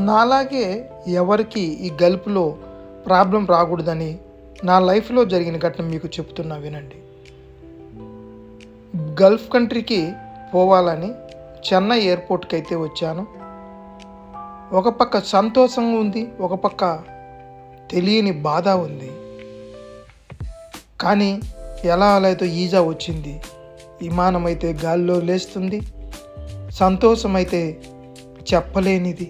నాలాగే ఎవరికి ఈ గల్ఫ్లో ప్రాబ్లం రాకూడదని నా లైఫ్లో జరిగిన ఘటన మీకు చెప్తున్నా వినండి. గల్ఫ్ కంట్రీకి పోవాలని చెన్నై ఎయిర్పోర్ట్కి అయితే వచ్చాను. ఒక పక్క సంతోషం ఉంది, ఒక పక్క తెలియని బాధ ఉంది. కానీ ఎలా అయితే ఈజా వచ్చింది. విమానం అయితే గాల్లో లేస్తుంది, సంతోషం అయితే చెప్పలేనిది.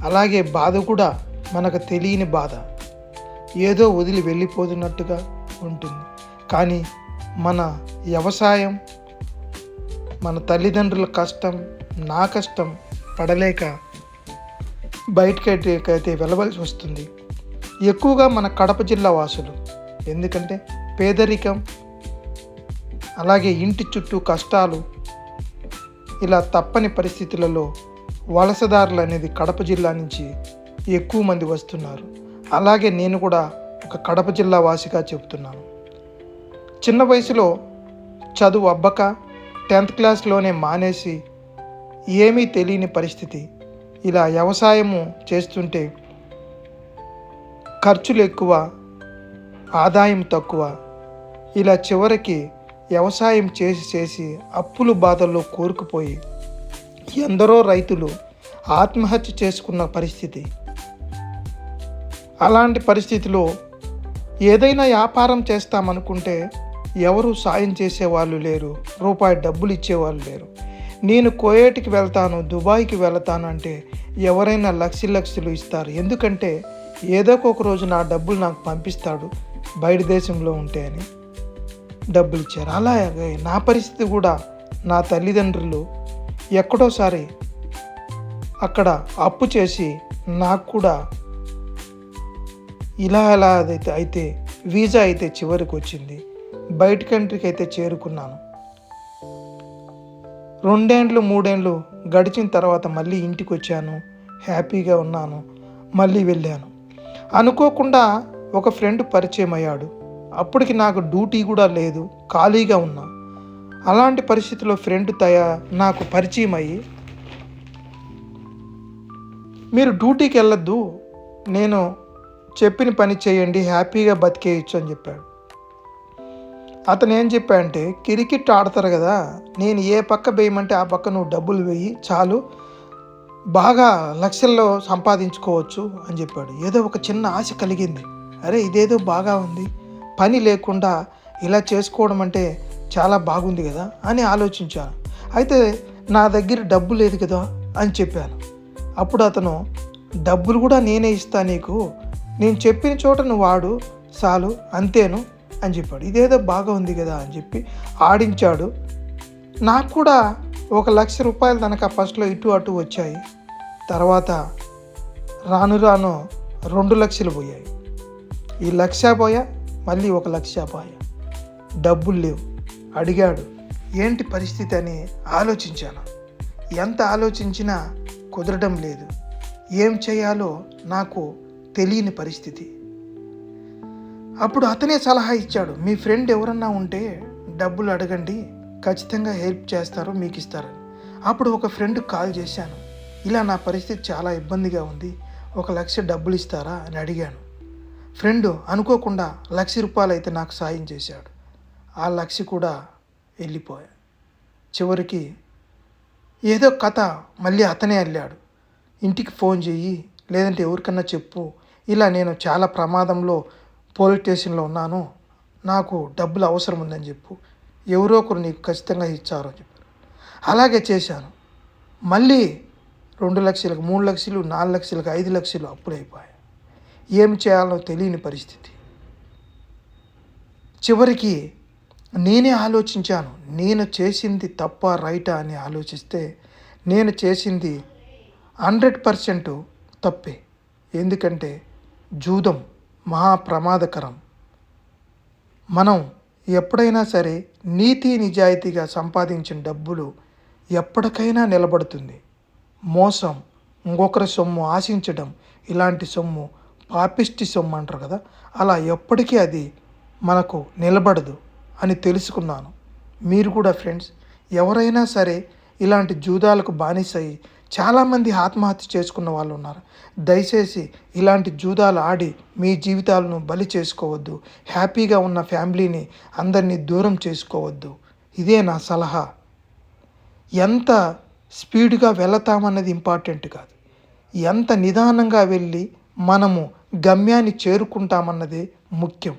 అలాగే బాధ కూడా మనకు తెలియని బాధ, ఏదో వదిలి వెళ్ళిపోతున్నట్టుగా ఉంటుంది. కానీ మన వ్యవసాయం, మన తల్లిదండ్రుల కష్టం, నా కష్టం పడలేక బయటకైతే వెళ్ళవలసి వస్తుంది. ఎక్కువగా మన కడప జిల్లా వాసులు, ఎందుకంటే పేదరికం, అలాగే ఇంటి చుట్టూ కష్టాలు, ఇలా తప్పని పరిస్థితులలో వలసదారులు అనేది కడప జిల్లా నుంచి ఎక్కువ మంది వస్తున్నారు. అలాగే నేను కూడా ఒక కడప జిల్లా వాసిగా చెబుతున్నాను. చిన్న వయసులో చదువు అబ్బక 10th క్లాస్లోనే మానేసి ఏమీ తెలియని పరిస్థితి. ఇలా వ్యవసాయము చేస్తుంటే ఖర్చులు ఎక్కువ, ఆదాయం తక్కువ. ఇలా చివరికి వ్యవసాయం చేసి అప్పులు బాధల్లో కూరుకుపోయి ఎందరో రైతులు ఆత్మహత్య చేసుకున్న పరిస్థితి. అలాంటి పరిస్థితిలో ఏదైనా వ్యాపారం చేస్తామనుకుంటే ఎవరు సాయం చేసేవాళ్ళు లేరు, రూపాయి డబ్బులు ఇచ్చేవాళ్ళు లేరు. నేను కువైట్కి వెళ్తాను, దుబాయ్కి వెళ్తాను అంటే ఎవరైనా లక్షలు ఇస్తారు. ఎందుకంటే ఏదో ఒక రోజు నా డబ్బులు నాకు పంపిస్తాడు బయట దేశంలో ఉంటే అని డబ్బులు ఇచ్చారు. అలాగే నా పరిస్థితి కూడా, నా తల్లిదండ్రులు ఎక్కడోసారి అక్కడ అప్పు చేసి నాకు కూడా ఇలా అయితే వీసా అయితే చివరికి వచ్చింది. బయట కంట్రీకి అయితే చేరుకున్నాను. 2 ఏళ్ళు 3 ఏళ్ళు గడిచిన తర్వాత మళ్ళీ ఇంటికి వచ్చాను, హ్యాపీగా ఉన్నాను. మళ్ళీ వెళ్ళాను. అనుకోకుండా ఒక ఫ్రెండ్ పరిచయం అయ్యాడు. అప్పటికి నాకు డ్యూటీ కూడా లేదు, ఖాళీగా ఉన్నా. అలాంటి పరిస్థితిలో ఫ్రెండ్ నాకు పరిచయం అయ్యి, మీరు డ్యూటీకి వెళ్ళొద్దు, నేను చెప్పిన పని చేయండి, హ్యాపీగా బతికేయచ్చు అని చెప్పాడు. అతను ఏం చెప్పాడంటే, క్రికెట్ ఆడతారు కదా, నేను ఏ పక్క వేయమంటే ఆ పక్క నువ్వు డబ్బులు వేయి చాలు, బాగా లక్షల్లో సంపాదించుకోవచ్చు అని చెప్పాడు. ఏదో ఒక చిన్న ఆశ కలిగింది. అరే ఇదేదో బాగా ఉంది, పని లేకుండా ఇలా చేసుకోవడం అంటే చాలా బాగుంది కదా అని ఆలోచించాను. అయితే నా దగ్గర డబ్బు లేదు కదా అని చెప్పాను. అప్పుడు అతను, డబ్బులు కూడా నేనే ఇస్తా నీకు, నేను చెప్పిన చోట నువ్వు వాడు చాలు అంతేను అని చెప్పాడు. ఇదేదో బాగా ఉంది కదా అని చెప్పి ఆడించాడు. నాకు కూడా 1,00,000 రూపాయలు తనక ఫస్ట్లో ఇటు అటు వచ్చాయి. తర్వాత రాను 2 లక్షలు పోయాయి. ఈ 1,00,000 పోయా, మళ్ళీ 1,00,000 పోయా. డబ్బులు లేవు. అడిగాడు, ఏంటి పరిస్థితి అని ఆలోచించాను. ఎంత ఆలోచించినా కుదరడం లేదు. ఏం చేయాలో నాకు తెలియని పరిస్థితి. అప్పుడు అతనే సలహా ఇచ్చాడు, మీ ఫ్రెండ్ ఎవరన్నా ఉంటే డబ్బులు అడగండి, ఖచ్చితంగా హెల్ప్ చేస్తారు, మీకు ఇస్తారని. అప్పుడు ఒక ఫ్రెండ్కి కాల్ చేశాను, ఇలా నా పరిస్థితి చాలా ఇబ్బందిగా ఉంది, 1,00,000 డబ్బులు ఇస్తారా అని అడిగాను. ఫ్రెండ్ అనుకోకుండా 1,00,000 రూపాయలు అయితే నాకు సాయం చేశాడు. ఆ 1,00,000 కూడా వెళ్ళిపోయా. చివరికి ఏదో కథ మళ్ళీ అతనే వెళ్ళాడు, ఇంటికి ఫోన్ చెయ్యి, లేదంటే ఎవరికన్నా చెప్పు, ఇలా నేను చాలా ప్రమాదంలో పోలీస్ స్టేషన్లో ఉన్నాను, నాకు డబ్బులు అవసరం ఉందని చెప్పు, ఎవరో ఒకరు నీకు ఖచ్చితంగా ఇచ్చారు అని చెప్పారు. అలాగే చేశాను. మళ్ళీ 2 లక్షలకు 3 లక్షలు 4 లక్షలకు 5 లక్షలు అప్పుడైపోయాయి. ఏం చేయాలో తెలియని పరిస్థితి. చివరికి నేనే ఆలోచించాను, నేను చేసింది తప్ప రైటా అని ఆలోచిస్తే నేను చేసింది 100% తప్పే. ఎందుకంటే జూదం మహా ప్రమాదకరం. మనం ఎప్పుడైనా సరే నీతి నిజాయితీగా సంపాదించిన డబ్బులు ఎప్పటికైనా నిలబడుతుంది. మోసం, ఇంకొకరి సొమ్ము ఆశించడం, ఇలాంటి సొమ్ము పాపిష్టి సొమ్ము అంటారు కదా, అలా ఎప్పటికీ అది మనకు నిలబడదు అని తెలుసుకున్నాను. మీరు కూడా ఫ్రెండ్స్ ఎవరైనా సరే ఇలాంటి జూదాలకు బానిసై చాలామంది ఆత్మహత్య చేసుకున్న వాళ్ళు ఉన్నారు. దయచేసి ఇలాంటి జూదాలు ఆడి మీ జీవితాలను బలి చేసుకోవద్దు. హ్యాపీగా ఉన్న ఫ్యామిలీని అందరినీ దూరం చేసుకోవద్దు. ఇదే నా సలహా. ఎంత స్పీడ్గా వెళతామన్నది ఇంపార్టెంట్ కాదు, ఎంత నిదానంగా వెళ్ళి మనము గమ్యాన్ని చేరుకుంటామన్నదే ముఖ్యం.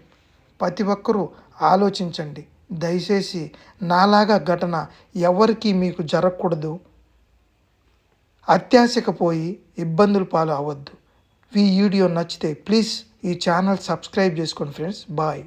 ప్రతి ఒక్కరూ ఆలోచించండి. దయచేసి నాలాగా ఘటన ఎవరికీ మీకు జరగకూడదు. అత్యాశకు పోయి ఇబ్బందులు పాలు అవ్వద్దు. ఈ వీడియో నచ్చితే ప్లీజ్ ఈ ఛానల్ సబ్స్క్రైబ్ చేసుకోండి ఫ్రెండ్స్. బాయ్.